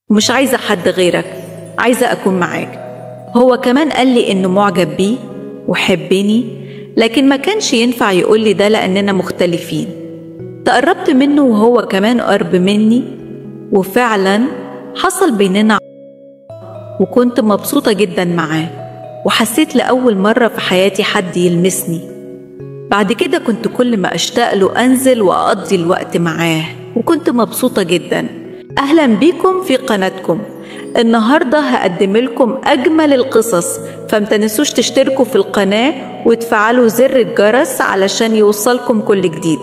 ومش عايزة حد غيرك، عايزة أكون معاك. هو كمان قال لي إنه معجب بيه وحبني، لكن ما كانش ينفع يقول لي ده لأننا مختلفين. تقربت منه وهو كمان قرب مني، وفعلا حصل بيننا وكنت مبسوطة جدا معاه، وحسيت لأول مرة في حياتي حد يلمسني. بعد كده كنت كل ما أشتاق له أنزل وأقضي الوقت معاه، وكنت مبسوطة جدا. أهلا بيكم في قناتكم. النهاردة هقدم لكم أجمل القصص، فمتنسوش تشتركوا في القناة وتفعلوا زر الجرس علشان يوصلكم كل جديد.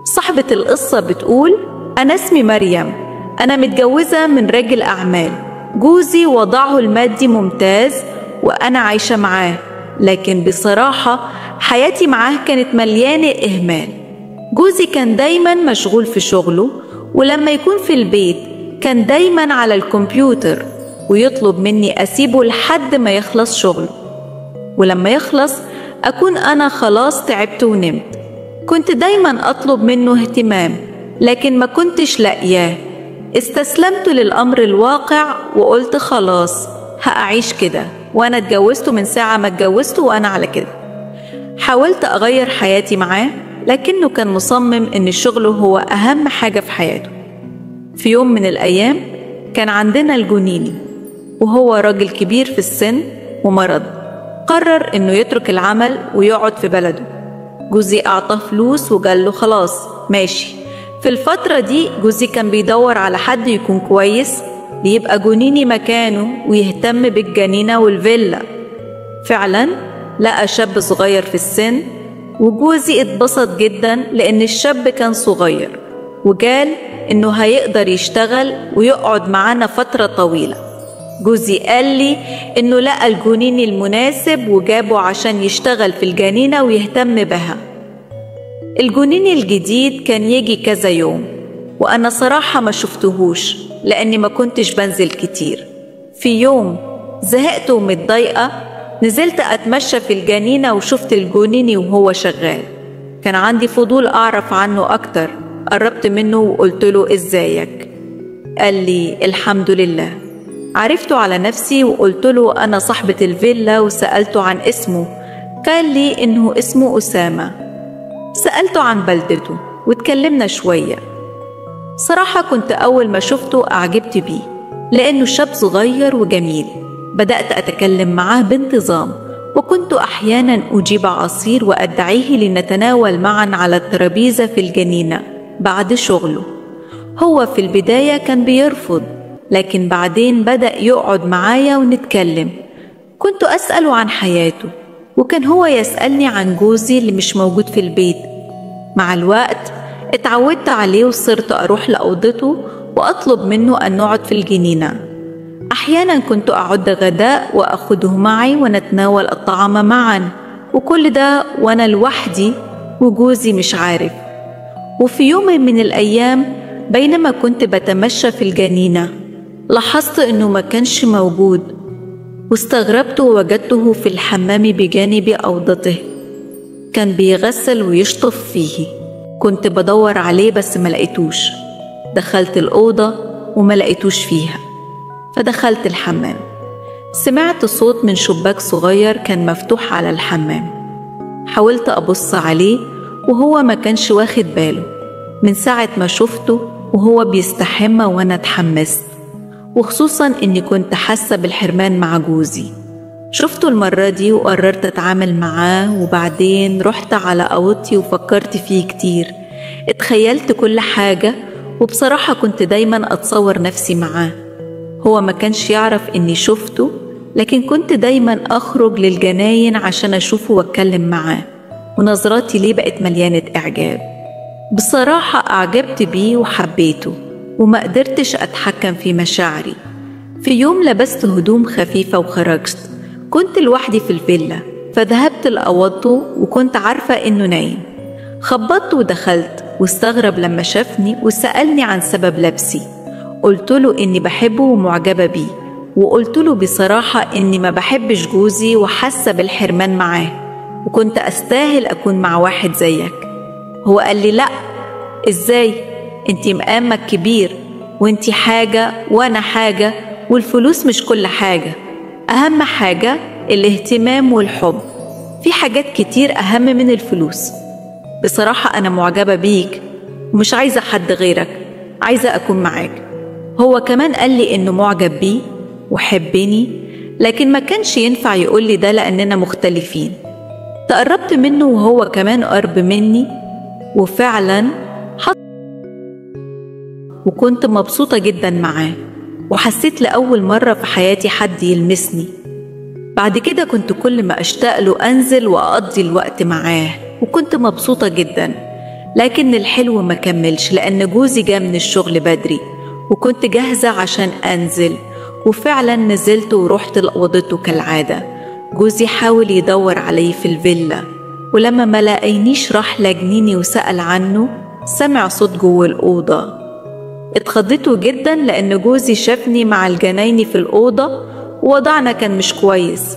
صاحبة القصة بتقول: أنا اسمي مريم، أنا متجوزة من راجل أعمال، جوزي وضعه المادي ممتاز وأنا عايشة معاه، لكن بصراحة حياتي معاه كانت مليانة إهمال. جوزي كان دايما مشغول في شغله، ولما يكون في البيت كان دايما على الكمبيوتر ويطلب مني أسيبه لحد ما يخلص شغله، ولما يخلص أكون أنا خلاص تعبت ونمت. كنت دايما أطلب منه اهتمام، لكن ما كنتش لاقياه. استسلمت للأمر الواقع وقلت خلاص هأعيش كده، وأنا اتجوزته من ساعة ما اتجوزته وأنا على كده. حاولت أغير حياتي معاه، لكنه كان مصمم إن الشغل هو أهم حاجة في حياته. في يوم من الأيام كان عندنا الجنيني، وهو راجل كبير في السن ومرض. قرر إنه يترك العمل ويقعد في بلده. جوزي أعطاه فلوس وقال له خلاص ماشي. في الفترة دي جوزي كان بيدور على حد يكون كويس ليبقى جنيني مكانه ويهتم بالجنينة والفيلا. فعلا لقى شاب صغير في السن، وجوزي اتبسط جدا لأن الشاب كان صغير، وقال إنه هيقدر يشتغل ويقعد معانا فترة طويلة. جوزي قال لي إنه لقى الجنيني المناسب وجابه عشان يشتغل في الجنينة ويهتم بها. الجنيني الجديد كان يجي كذا يوم، وأنا صراحة ما شفتهوش لأني ما كنتش بنزل كتير. في يوم زهقت ومتضايقة، نزلت أتمشى في الجنينة وشفت الجنيني وهو شغال. كان عندي فضول أعرف عنه أكتر. قربت منه وقلت له إزيك؟ قال لي الحمد لله. عرفته على نفسي وقلت له أنا صاحبة الفيلا، وسألته عن اسمه. قال لي إنه اسمه أسامة. سألته عن بلدته واتكلمنا شوية. صراحة كنت أول ما شفته أعجبت بيه لأنه شاب صغير وجميل. بدأت أتكلم معاه بانتظام، وكنت أحيانا أجيب عصير وأدعيه لنتناول معا على الترابيزة في الجنينة بعد شغله. هو في البداية كان بيرفض، لكن بعدين بدأ يقعد معايا ونتكلم. كنت أسأله عن حياته، وكان هو يسألني عن جوزي اللي مش موجود في البيت. مع الوقت اتعودت عليه وصرت أروح لأوضته وأطلب منه أن نقعد في الجنينة. أحيانا كنت أعد غداء وأخده معي ونتناول الطعام معا، وكل ده وأنا لوحدي وجوزي مش عارف. وفي يوم من الأيام بينما كنت بتمشى في الجنينة لاحظت إنه ما كانش موجود، واستغربت ووجدته في الحمام بجانب أوضته. كان بيغسل ويشطف فيه. كنت بدور عليه بس ما لقيتوش. دخلت الأوضة وما لقيتوش فيها، فدخلت الحمام. سمعت صوت من شباك صغير كان مفتوح على الحمام. حاولت أبص عليه وهو ما كانش واخد باله. من ساعة ما شفته وهو بيستحمى وأنا اتحمست، وخصوصا إني كنت حاسة بالحرمان مع جوزي. شفته المرة دي وقررت أتعامل معاه، وبعدين رحت على أوضتي وفكرت فيه كتير. اتخيلت كل حاجة، وبصراحة كنت دايما أتصور نفسي معاه. هو ما كانش يعرف إني شفته، لكن كنت دايما أخرج للجناين عشان أشوفه وأتكلم معاه، ونظراتي ليه بقت مليانة إعجاب. بصراحة أعجبت بيه وحبيته، وما قدرتش أتحكم في مشاعري. في يوم لبست هدوم خفيفة وخرجت. كنت لوحدي في الفيلا، فذهبت لأوضته وكنت عارفة إنه نايم. خبطت ودخلت، واستغرب لما شافني وسألني عن سبب لبسي. قلت له إني بحبه ومعجبة بيه، وقلت له بصراحة إني ما بحبش جوزي وحاسة بالحرمان معاه، وكنت أستاهل أكون مع واحد زيك. هو قال لي لأ، إزاي؟ أنتي مقامك كبير وانتي حاجة وأنا حاجة، والفلوس مش كل حاجة. أهم حاجة الاهتمام والحب، في حاجات كتير أهم من الفلوس. بصراحة أنا معجبة بيك ومش عايزة حد غيرك، عايزة أكون معاك. هو كمان قال لي إنه معجب بيه وحبني، لكن ما كانش ينفع يقول لي ده لأننا مختلفين. تقربت منه وهو كمان قرب مني، وفعلا حصل، وكنت مبسوطة جدا معاه، وحسيت لأول مرة في حياتي حد يلمسني. بعد كده كنت كل ما أشتاق له أنزل وأقضي الوقت معاه، وكنت مبسوطة جدا. لكن الحلو ما كملش، لأن جوزي جاء من الشغل بدري وكنت جاهزة عشان أنزل، وفعلا نزلت ورحت لأوضته كالعادة. جوزي حاول يدور علي في الفيلا، ولما ما لقينيش راح لجنيني وسأل عنه. سمع صوت جوه الأوضة، اتخضيته جدا لأن جوزي شافني مع الجنايني في الأوضة، ووضعنا كان مش كويس.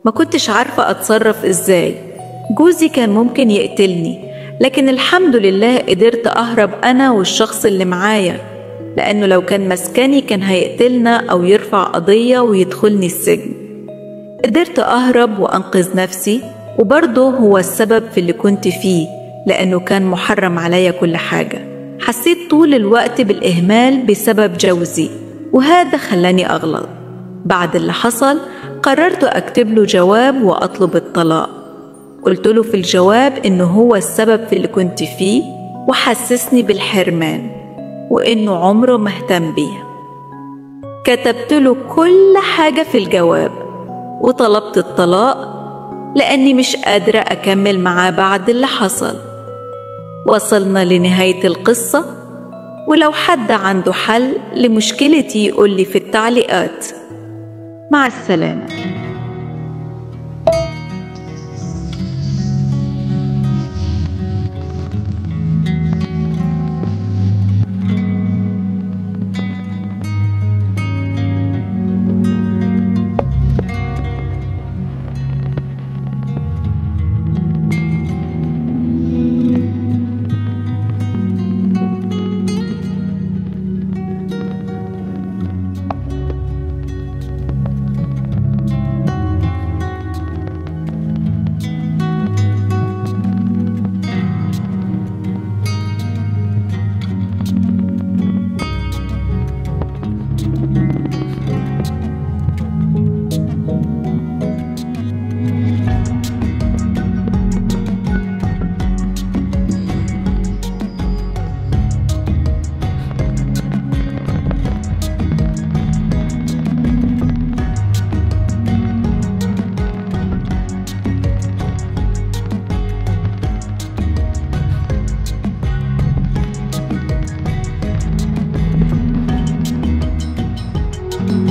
ما كنتش عارفة أتصرف إزاي. جوزي كان ممكن يقتلني، لكن الحمد لله قدرت أهرب أنا والشخص اللي معايا، لأنه لو كان مسكني كان هيقتلنا أو يرفع قضية ويدخلني السجن. قدرت أهرب وأنقذ نفسي، وبرضه هو السبب في اللي كنت فيه، لأنه كان محرم عليا كل حاجة. حسيت طول الوقت بالإهمال بسبب جوزي، وهذا خلاني أغلط. بعد اللي حصل قررت أكتب له جواب وأطلب الطلاق. قلت له في الجواب إنه هو السبب في اللي كنت فيه، وحسسني بالحرمان، وإنه عمره ما اهتم بيها. كتبت له كل حاجة في الجواب، وطلبت الطلاق لأني مش قادرة أكمل معاه بعد اللي حصل. وصلنا لنهاية القصة، ولو حد عنده حل لمشكلتي يقول لي في التعليقات. مع السلامة.